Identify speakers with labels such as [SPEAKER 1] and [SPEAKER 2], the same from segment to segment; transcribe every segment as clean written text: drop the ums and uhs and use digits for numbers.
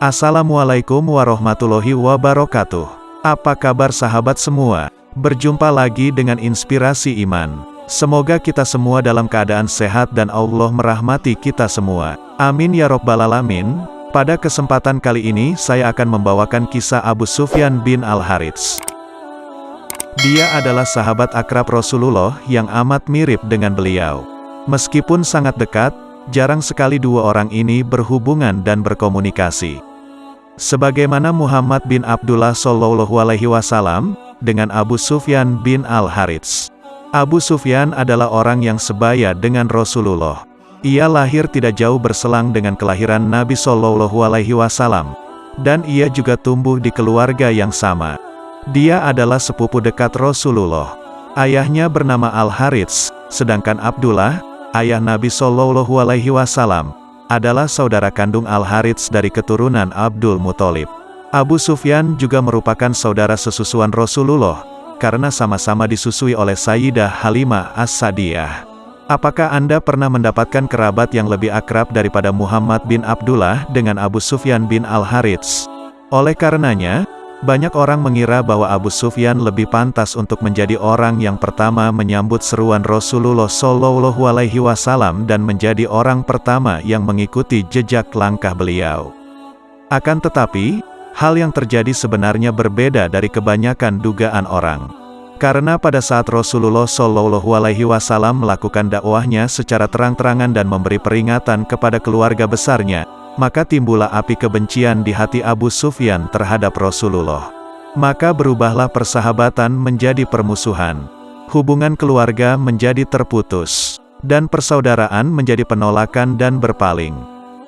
[SPEAKER 1] Assalamualaikum warahmatullahi wabarakatuh. Apa kabar sahabat semua? Berjumpa lagi dengan Inspirasi Iman. Semoga kita semua dalam keadaan sehat dan Allah merahmati kita semua. Amin ya robbal alamin. Pada kesempatan kali ini saya akan membawakan kisah Abu Sufyan bin Al-Harits. Dia adalah sahabat akrab Rasulullah yang amat mirip dengan beliau. Meskipun sangat dekat, jarang sekali dua orang ini berhubungan dan berkomunikasi. Sebagaimana Muhammad bin Abdullah SAW dengan Abu Sufyan bin Al-Harits. Abu Sufyan adalah orang yang sebaya dengan Rasulullah. Ia lahir tidak jauh berselang dengan kelahiran Nabi SAW, dan ia juga tumbuh di keluarga yang sama. Dia adalah sepupu dekat Rasulullah. Ayahnya bernama Al-Harits, sedangkan Abdullah, ayah Nabi SAW, adalah saudara kandung Al-Harits dari keturunan Abdul Muthalib. Abu Sufyan juga merupakan saudara sesusuan Rasulullah, karena sama-sama disusui oleh Sayyidah Halimah As-Sa'diyah. Apakah Anda pernah mendapatkan kerabat yang lebih akrab daripada Muhammad bin Abdullah dengan Abu Sufyan bin Al-Harits? Oleh karenanya, banyak orang mengira bahwa Abu Sufyan lebih pantas untuk menjadi orang yang pertama menyambut seruan Rasulullah SAW dan menjadi orang pertama yang mengikuti jejak langkah beliau. Akan tetapi, hal yang terjadi sebenarnya berbeda dari kebanyakan dugaan orang. Karena pada saat Rasulullah SAW melakukan dakwahnya secara terang-terangan dan memberi peringatan kepada keluarga besarnya, maka timbullah api kebencian di hati Abu Sufyan terhadap Rasulullah. Maka berubahlah persahabatan menjadi permusuhan. Hubungan keluarga menjadi terputus. Dan persaudaraan menjadi penolakan dan berpaling.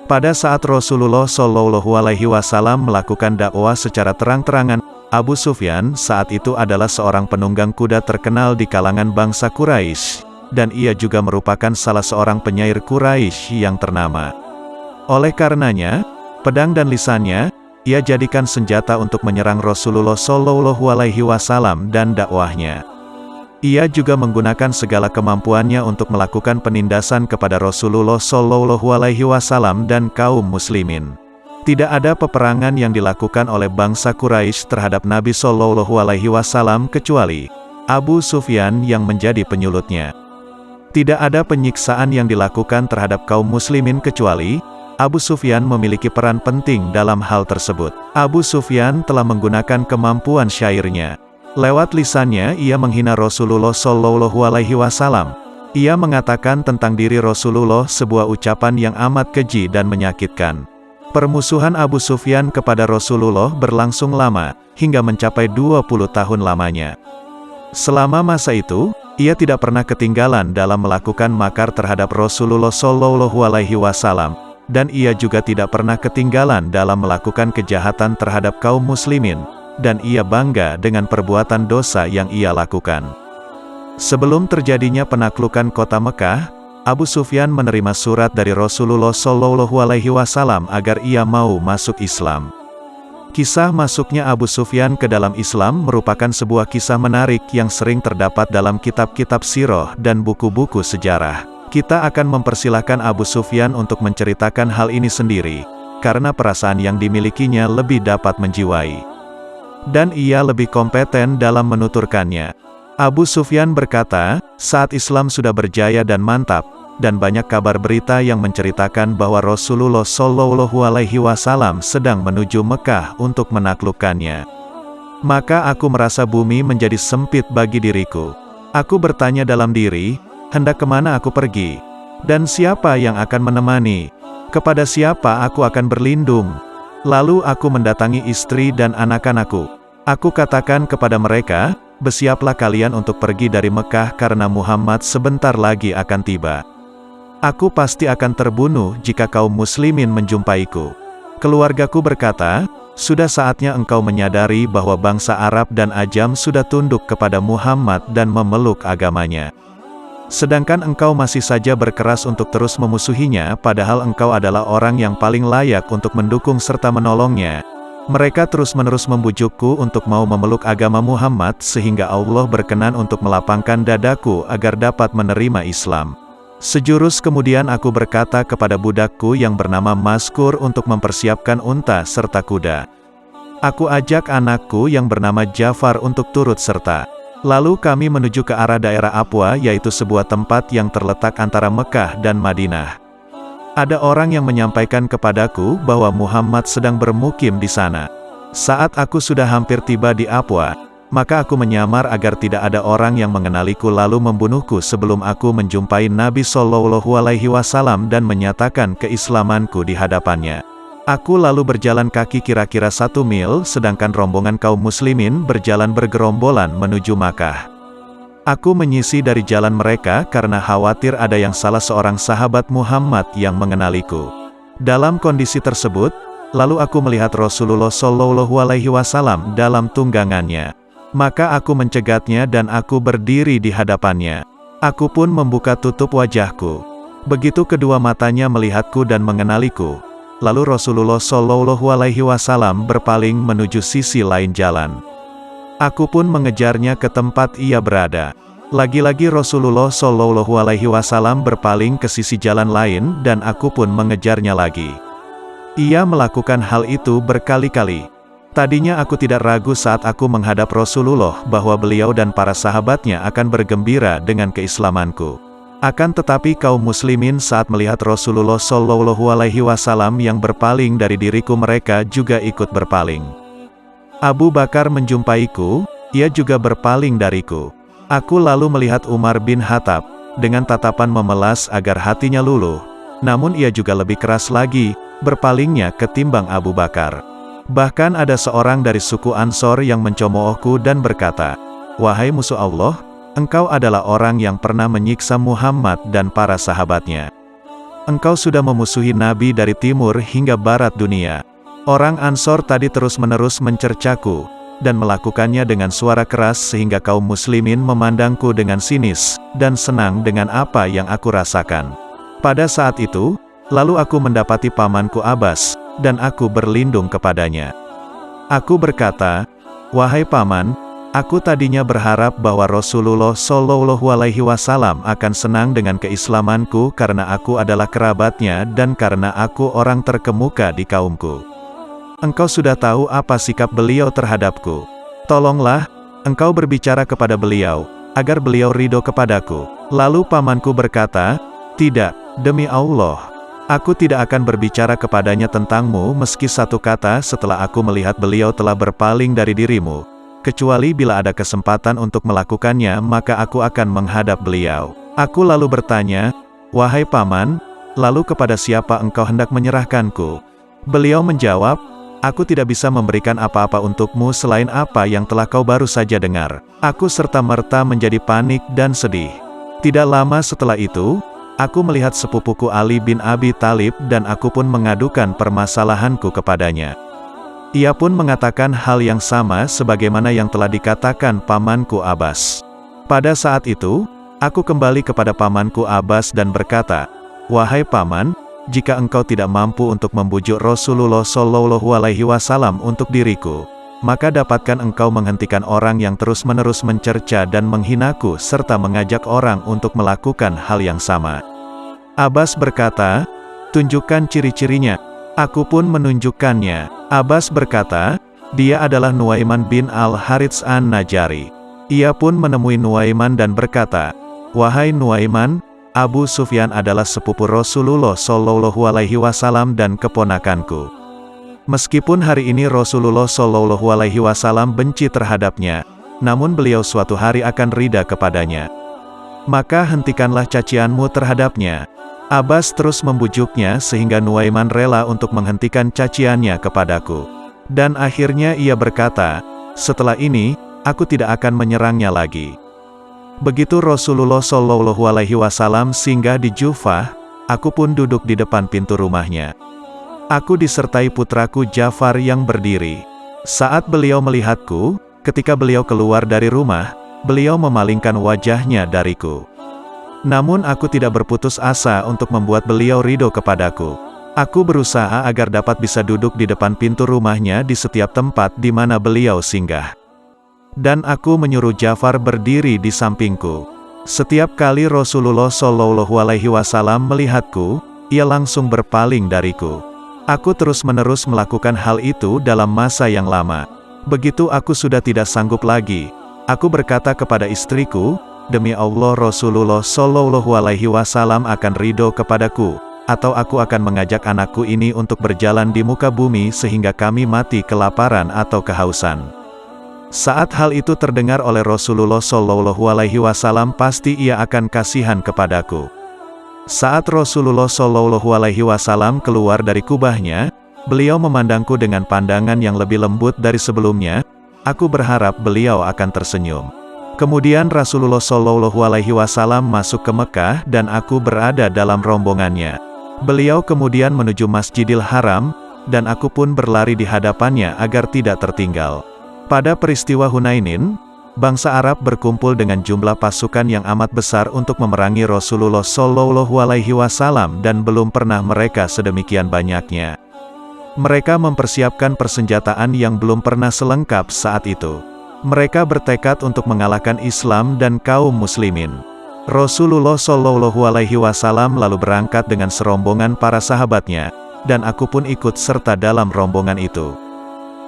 [SPEAKER 1] Pada saat Rasulullah SAW melakukan dakwah secara terang-terangan, Abu Sufyan saat itu adalah seorang penunggang kuda terkenal di kalangan bangsa Quraisy, dan ia juga merupakan salah seorang penyair Quraisy yang ternama. Oleh karenanya, pedang dan lisannya, ia jadikan senjata untuk menyerang Rasulullah SAW dan dakwahnya. Ia juga menggunakan segala kemampuannya untuk melakukan penindasan kepada Rasulullah SAW dan kaum muslimin. Tidak ada peperangan yang dilakukan oleh bangsa Quraisy terhadap Nabi SAW kecuali Abu Sufyan yang menjadi penyulutnya. Tidak ada penyiksaan yang dilakukan terhadap kaum muslimin kecuali Abu Sufyan memiliki peran penting dalam hal tersebut. Abu Sufyan telah menggunakan kemampuan syairnya. Lewat lisannya ia menghina Rasulullah SAW. Ia mengatakan tentang diri Rasulullah sebuah ucapan yang amat keji dan menyakitkan. Permusuhan Abu Sufyan kepada Rasulullah berlangsung lama, hingga mencapai 20 tahun lamanya. Selama masa itu, ia tidak pernah ketinggalan dalam melakukan makar terhadap Rasulullah SAW. Dan ia juga tidak pernah ketinggalan dalam melakukan kejahatan terhadap kaum muslimin, dan ia bangga dengan perbuatan dosa yang ia lakukan. Sebelum terjadinya penaklukan kota Mekah, Abu Sufyan menerima surat dari Rasulullah SAW agar ia mau masuk Islam. Kisah masuknya Abu Sufyan ke dalam Islam merupakan sebuah kisah menarik yang sering terdapat dalam kitab-kitab sirah dan buku-buku sejarah. Kita akan mempersilahkan Abu Sufyan untuk menceritakan hal ini sendiri, karena perasaan yang dimilikinya lebih dapat menjiwai. Dan ia lebih kompeten dalam menuturkannya. Abu Sufyan berkata, saat Islam sudah berjaya dan mantap, dan banyak kabar berita yang menceritakan bahwa Rasulullah SAW sedang menuju Mekah untuk menaklukkannya. Maka aku merasa bumi menjadi sempit bagi diriku. Aku bertanya dalam diri, hendak kemana aku pergi? Dan siapa yang akan menemani? Kepada siapa aku akan berlindung? Lalu aku mendatangi istri dan anak-anakku. Aku katakan kepada mereka, bersiaplah kalian untuk pergi dari Mekah karena Muhammad sebentar lagi akan tiba. Aku pasti akan terbunuh jika kaum muslimin menjumpaiku. Keluargaku berkata, sudah saatnya engkau menyadari bahwa bangsa Arab dan Ajam sudah tunduk kepada Muhammad dan memeluk agamanya. Sedangkan engkau masih saja berkeras untuk terus memusuhinya, padahal engkau adalah orang yang paling layak untuk mendukung serta menolongnya. Mereka terus-menerus membujukku untuk mau memeluk agama Muhammad sehingga Allah berkenan untuk melapangkan dadaku agar dapat menerima Islam. Sejurus kemudian aku berkata kepada budakku yang bernama Maskur untuk mempersiapkan unta serta kuda. Aku ajak anakku yang bernama Jafar untuk turut serta. Lalu kami menuju ke arah daerah Abwa, yaitu sebuah tempat yang terletak antara Mekah dan Madinah. Ada orang yang menyampaikan kepadaku bahwa Muhammad sedang bermukim di sana. Saat aku sudah hampir tiba di Abwa, maka aku menyamar agar tidak ada orang yang mengenaliku lalu membunuhku sebelum aku menjumpai Nabi Shallallahu Alaihi Wasallam dan menyatakan keislamanku di hadapannya. Aku lalu berjalan kaki kira-kira 1 mil, sedangkan rombongan kaum muslimin berjalan bergerombolan menuju Makkah. Aku menyisi dari jalan mereka karena khawatir ada yang salah seorang sahabat Muhammad yang mengenaliku. Dalam kondisi tersebut, lalu aku melihat Rasulullah Shallallahu Alaihi Wasallam dalam tunggangannya. Maka aku mencegatnya dan aku berdiri di hadapannya. Aku pun membuka tutup wajahku. Begitu kedua matanya melihatku dan mengenaliku, lalu Rasulullah Shallallahu Alaihi Wasallam berpaling menuju sisi lain jalan. Aku pun mengejarnya ke tempat ia berada. Lagi-lagi Rasulullah Shallallahu Alaihi Wasallam berpaling ke sisi jalan lain dan aku pun mengejarnya lagi. Ia melakukan hal itu berkali-kali. Tadinya aku tidak ragu saat aku menghadap Rasulullah bahwa beliau dan para sahabatnya akan bergembira dengan keislamanku. Akan tetapi kaum muslimin saat melihat Rasulullah Shallallahu Alaihi Wasallam yang berpaling dari diriku, mereka juga ikut berpaling. Abu Bakar menjumpaiku, ia juga berpaling dariku. Aku lalu melihat Umar bin Khattab, dengan tatapan memelas agar hatinya luluh, namun ia juga lebih keras lagi, berpalingnya ketimbang Abu Bakar. Bahkan ada seorang dari suku Ansor yang mencemoohku dan berkata, "Wahai musuh Allah, engkau adalah orang yang pernah menyiksa Muhammad dan para sahabatnya. Engkau sudah memusuhi Nabi dari timur hingga barat dunia." Orang Ansor tadi terus-menerus mencercaku, dan melakukannya dengan suara keras sehingga kaum muslimin memandangku dengan sinis, dan senang dengan apa yang aku rasakan. Pada saat itu, lalu aku mendapati pamanku Abbas, dan aku berlindung kepadanya. Aku berkata, "Wahai paman, aku tadinya berharap bahwa Rasulullah Shallallahu Alaihi Wasallam akan senang dengan keislamanku karena aku adalah kerabatnya dan karena aku orang terkemuka di kaumku. Engkau sudah tahu apa sikap beliau terhadapku. Tolonglah, engkau berbicara kepada beliau, agar beliau ridho kepadaku." Lalu pamanku berkata, "Tidak, demi Allah. Aku tidak akan berbicara kepadanya tentangmu meski satu kata setelah aku melihat beliau telah berpaling dari dirimu. Kecuali bila ada kesempatan untuk melakukannya maka aku akan menghadap beliau." Aku lalu bertanya, "Wahai paman, lalu kepada siapa engkau hendak menyerahkanku?" Beliau menjawab, "Aku tidak bisa memberikan apa-apa untukmu selain apa yang telah kau baru saja dengar." Aku serta-merta menjadi panik dan sedih. Tidak lama setelah itu, aku melihat sepupuku Ali bin Abi Thalib dan aku pun mengadukan permasalahanku kepadanya. Ia pun mengatakan hal yang sama sebagaimana yang telah dikatakan pamanku Abbas. Pada saat itu, aku kembali kepada pamanku Abbas dan berkata, "Wahai paman, jika engkau tidak mampu untuk membujuk Rasulullah Shallallahu Alaihi Wasallam untuk diriku, maka dapatkan engkau menghentikan orang yang terus-menerus mencerca dan menghinaku serta mengajak orang untuk melakukan hal yang sama." Abbas berkata, "Tunjukkan ciri-cirinya." Aku pun menunjukkannya. Abbas berkata, "Dia adalah Nuaiman bin Al-Harits An-Najari." Ia pun menemui Nuaiman dan berkata, "Wahai Nuaiman, Abu Sufyan adalah sepupu Rasulullah Shallallahu Alaihi Wasallam dan keponakanku. Meskipun hari ini Rasulullah Shallallahu Alaihi Wasallam benci terhadapnya, namun beliau suatu hari akan ridha kepadanya. Maka hentikanlah cacianmu terhadapnya." Abbas terus membujuknya sehingga Nuaiman rela untuk menghentikan caciannya kepadaku. Dan akhirnya ia berkata, "Setelah ini, aku tidak akan menyerangnya lagi." Begitu Rasulullah Shallallahu Alaihi Wasallam singgah di Jufah, aku pun duduk di depan pintu rumahnya. Aku disertai putraku Jafar yang berdiri. Saat beliau melihatku, ketika beliau keluar dari rumah, beliau memalingkan wajahnya dariku. Namun aku tidak berputus asa untuk membuat beliau ridho kepadaku. Aku berusaha agar dapat bisa duduk di depan pintu rumahnya di setiap tempat di mana beliau singgah. Dan aku menyuruh Jafar berdiri di sampingku. Setiap kali Rasulullah Shallallahu Alaihi Wasallam melihatku, ia langsung berpaling dariku. Aku terus-menerus melakukan hal itu dalam masa yang lama. Begitu aku sudah tidak sanggup lagi, aku berkata kepada istriku, demi Allah Rasulullah Shallallahu Alaihi Wasallam akan ridho kepadaku, atau aku akan mengajak anakku ini untuk berjalan di muka bumi sehingga kami mati kelaparan atau kehausan. Saat hal itu terdengar oleh Rasulullah Shallallahu Alaihi Wasallam, pasti ia akan kasihan kepadaku. Saat Rasulullah Shallallahu Alaihi Wasallam keluar dari kubahnya, beliau memandangku dengan pandangan yang lebih lembut dari sebelumnya. Aku berharap beliau akan tersenyum. Kemudian Rasulullah Shallallahu Alaihi Wasallam masuk ke Mekah dan aku berada dalam rombongannya. Beliau kemudian menuju Masjidil Haram, dan aku pun berlari di hadapannya agar tidak tertinggal. Pada peristiwa Hunainin, bangsa Arab berkumpul dengan jumlah pasukan yang amat besar untuk memerangi Rasulullah Shallallahu Alaihi Wasallam dan belum pernah mereka sedemikian banyaknya. Mereka mempersiapkan persenjataan yang belum pernah selengkap saat itu. Mereka bertekad untuk mengalahkan Islam dan kaum muslimin. Rasulullah Shallallahu Alaihi Wasallam lalu berangkat dengan serombongan para sahabatnya, dan aku pun ikut serta dalam rombongan itu.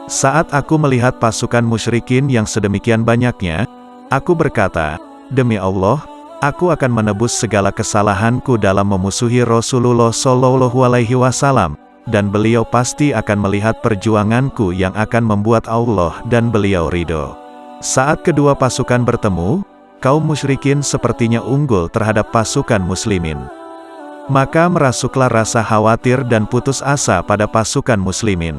[SPEAKER 1] Saat aku melihat pasukan musyrikin yang sedemikian banyaknya, aku berkata, demi Allah, aku akan menebus segala kesalahanku dalam memusuhi Rasulullah Shallallahu Alaihi Wasallam, dan beliau pasti akan melihat perjuanganku yang akan membuat Allah dan beliau ridho. Saat kedua pasukan bertemu, kaum musyrikin sepertinya unggul terhadap pasukan muslimin. Maka merasuklah rasa khawatir dan putus asa pada pasukan muslimin.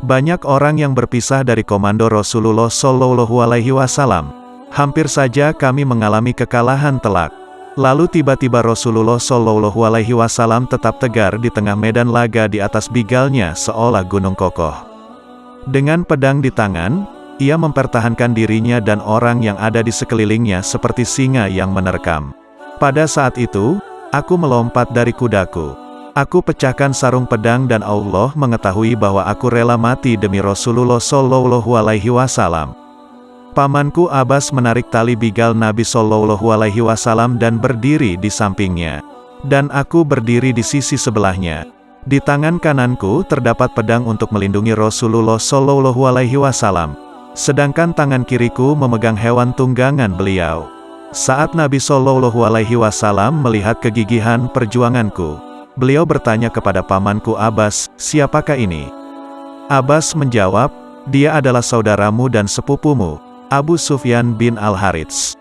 [SPEAKER 1] Banyak orang yang berpisah dari komando Rasulullah Shallallahu Alaihi Wasallam. Hampir saja kami mengalami kekalahan telak. Lalu tiba-tiba Rasulullah Shallallahu Alaihi Wasallam tetap tegar di tengah medan laga di atas bigalnya seolah gunung kokoh. Dengan pedang di tangan, ia mempertahankan dirinya dan orang yang ada di sekelilingnya seperti singa yang menerkam. Pada saat itu, aku melompat dari kudaku. Aku pecahkan sarung pedang dan Allah mengetahui bahwa aku rela mati demi Rasulullah Shallallahu Alaihi Wasallam. Pamanku Abbas menarik tali bigal Nabi Shallallahu Alaihi Wasallam dan berdiri di sampingnya. Dan aku berdiri di sisi sebelahnya. Di tangan kananku terdapat pedang untuk melindungi Rasulullah Shallallahu Alaihi Wasallam. Sedangkan tangan kiriku memegang hewan tunggangan beliau. Saat Nabi Shallallahu Alaihi Wasallam melihat kegigihan perjuanganku, beliau bertanya kepada pamanku Abbas, siapakah ini? Abbas menjawab, dia adalah saudaramu dan sepupumu, Abu Sufyan bin Al-Harits.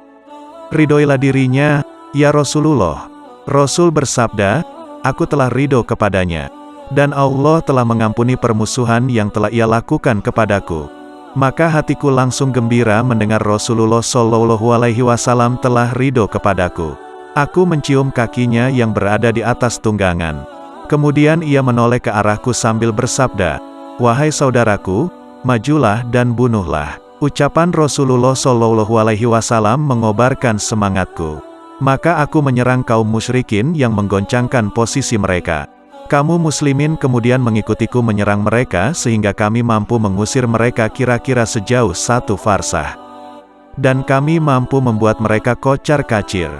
[SPEAKER 1] Ridhoilah dirinya, ya Rasulullah. Rasul bersabda, aku telah ridho kepadanya, dan Allah telah mengampuni permusuhan yang telah ia lakukan kepadaku. Maka hatiku langsung gembira mendengar Rasulullah Shallallahu Alaihi Wasallam telah ridho kepadaku. Aku mencium kakinya yang berada di atas tunggangan. Kemudian ia menoleh ke arahku sambil bersabda, wahai saudaraku, majulah dan bunuhlah. Ucapan Rasulullah Shallallahu Alaihi Wasallam mengobarkan semangatku. Maka aku menyerang kaum musyrikin yang menggoncangkan posisi mereka. Kamu muslimin kemudian mengikutiku menyerang mereka sehingga kami mampu mengusir mereka kira-kira sejauh 1 farsah. Dan kami mampu membuat mereka kocar-kacir.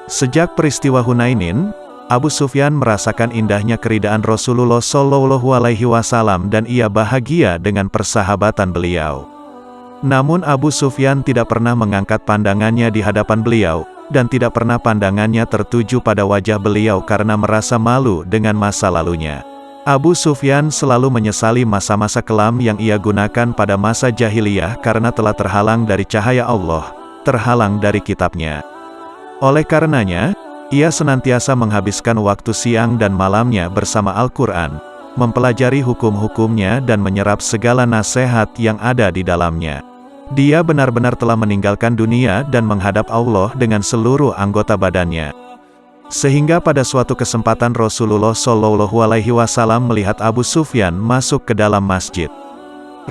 [SPEAKER 1] Sejak peristiwa Hunainin, Abu Sufyan merasakan indahnya keridaan Rasulullah Shallallahu Alaihi Wasallam dan ia bahagia dengan persahabatan beliau. Namun Abu Sufyan tidak pernah mengangkat pandangannya di hadapan beliau, dan tidak pernah pandangannya tertuju pada wajah beliau karena merasa malu dengan masa lalunya. Abu Sufyan selalu menyesali masa-masa kelam yang ia gunakan pada masa jahiliyah karena telah terhalang dari cahaya Allah, terhalang dari kitabnya. Oleh karenanya, ia senantiasa menghabiskan waktu siang dan malamnya bersama Al-Quran, mempelajari hukum-hukumnya dan menyerap segala nasihat yang ada di dalamnya. Dia benar-benar telah meninggalkan dunia dan menghadap Allah dengan seluruh anggota badannya. Sehingga pada suatu kesempatan Rasulullah Shallallahu Alaihi Wasallam melihat Abu Sufyan masuk ke dalam masjid.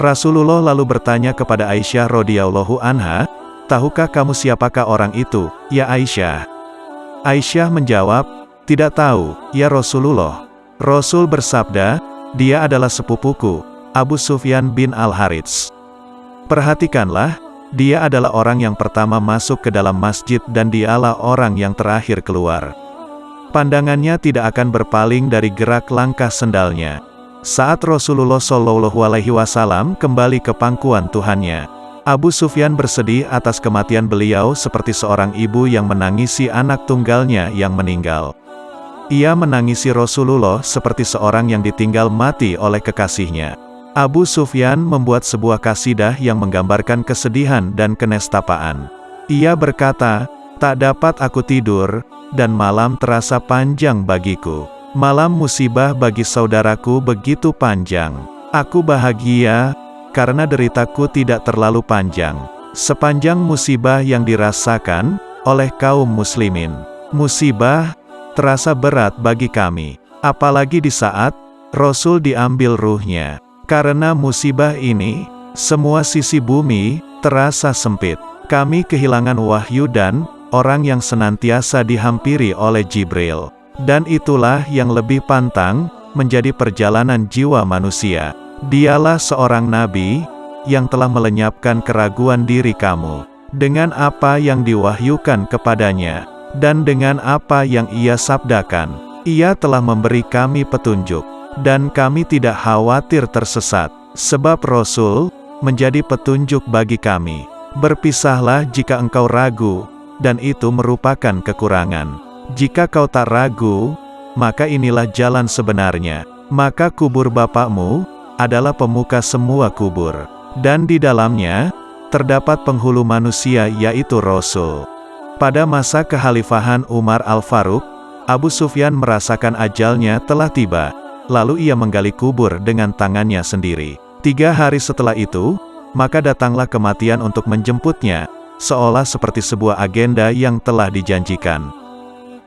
[SPEAKER 1] Rasulullah lalu bertanya kepada Aisyah radhiyallahu anha, tahukah kamu siapakah orang itu, ya Aisyah? Aisyah menjawab, tidak tahu, ya Rasulullah. Rasul bersabda, dia adalah sepupuku, Abu Sufyan bin Al-Harits. Perhatikanlah, Dia adalah orang yang pertama masuk ke dalam masjid dan dialah orang yang terakhir keluar. Pandangannya tidak akan berpaling dari gerak langkah sendalnya. Saat Rasulullah Shallallahu Alaihi Wasallam kembali ke pangkuan Tuhannya, Abu Sufyan bersedih atas kematian beliau seperti seorang ibu yang menangisi anak tunggalnya yang meninggal. Ia menangisi Rasulullah seperti seorang yang ditinggal mati oleh kekasihnya. Abu Sufyan membuat sebuah kasidah yang menggambarkan kesedihan dan kenestapaan. Ia berkata, "Tak dapat aku tidur, dan malam terasa panjang bagiku. Malam musibah bagi saudaraku begitu panjang. Aku bahagia, karena deritaku tidak terlalu panjang. Sepanjang musibah yang dirasakan oleh kaum muslimin. Musibah terasa berat bagi kami, apalagi di saat Rasul diambil ruhnya. Karena musibah ini, semua sisi bumi terasa sempit. Kami kehilangan wahyu dan orang yang senantiasa dihampiri oleh Jibril. Dan itulah yang lebih pantang menjadi perjalanan jiwa manusia. Dialah seorang nabi yang telah melenyapkan keraguan diri kamu dengan apa yang diwahyukan kepadanya dan dengan apa yang ia sabdakan. Ia telah memberi kami petunjuk, dan kami tidak khawatir tersesat, sebab Rasul menjadi petunjuk bagi kami. Berpisahlah jika engkau ragu, dan itu merupakan kekurangan. Jika kau tak ragu, maka inilah jalan sebenarnya. Maka kubur bapakmu adalah pemuka semua kubur, dan di dalamnya terdapat penghulu manusia, yaitu Rasul." Pada masa kekhalifahan Umar Al-Faruq, Abu Sufyan merasakan ajalnya telah tiba. Lalu ia menggali kubur dengan tangannya sendiri. 3 hari setelah itu, maka datanglah kematian untuk menjemputnya, seolah seperti sebuah agenda yang telah dijanjikan.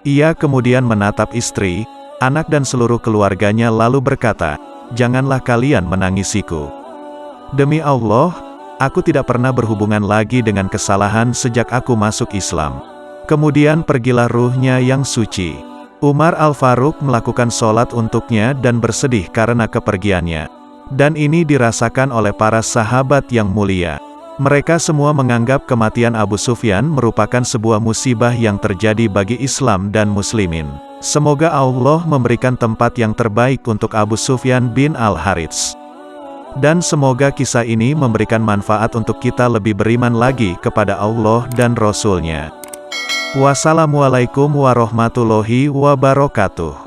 [SPEAKER 1] Ia kemudian menatap istri, anak dan seluruh keluarganya lalu berkata, "Janganlah kalian menangisiku. Demi Allah, aku tidak pernah berhubungan lagi dengan kesalahan sejak aku masuk Islam." Kemudian pergilah ruhnya yang suci. Umar Al-Faruq melakukan sholat untuknya dan bersedih karena kepergiannya. Dan ini dirasakan oleh para sahabat yang mulia. Mereka semua menganggap kematian Abu Sufyan merupakan sebuah musibah yang terjadi bagi Islam dan muslimin. Semoga Allah memberikan tempat yang terbaik untuk Abu Sufyan bin Al-Harits. Dan semoga kisah ini memberikan manfaat untuk kita lebih beriman lagi kepada Allah dan Rasul-Nya. Wassalamualaikum warahmatullahi wabarakatuh.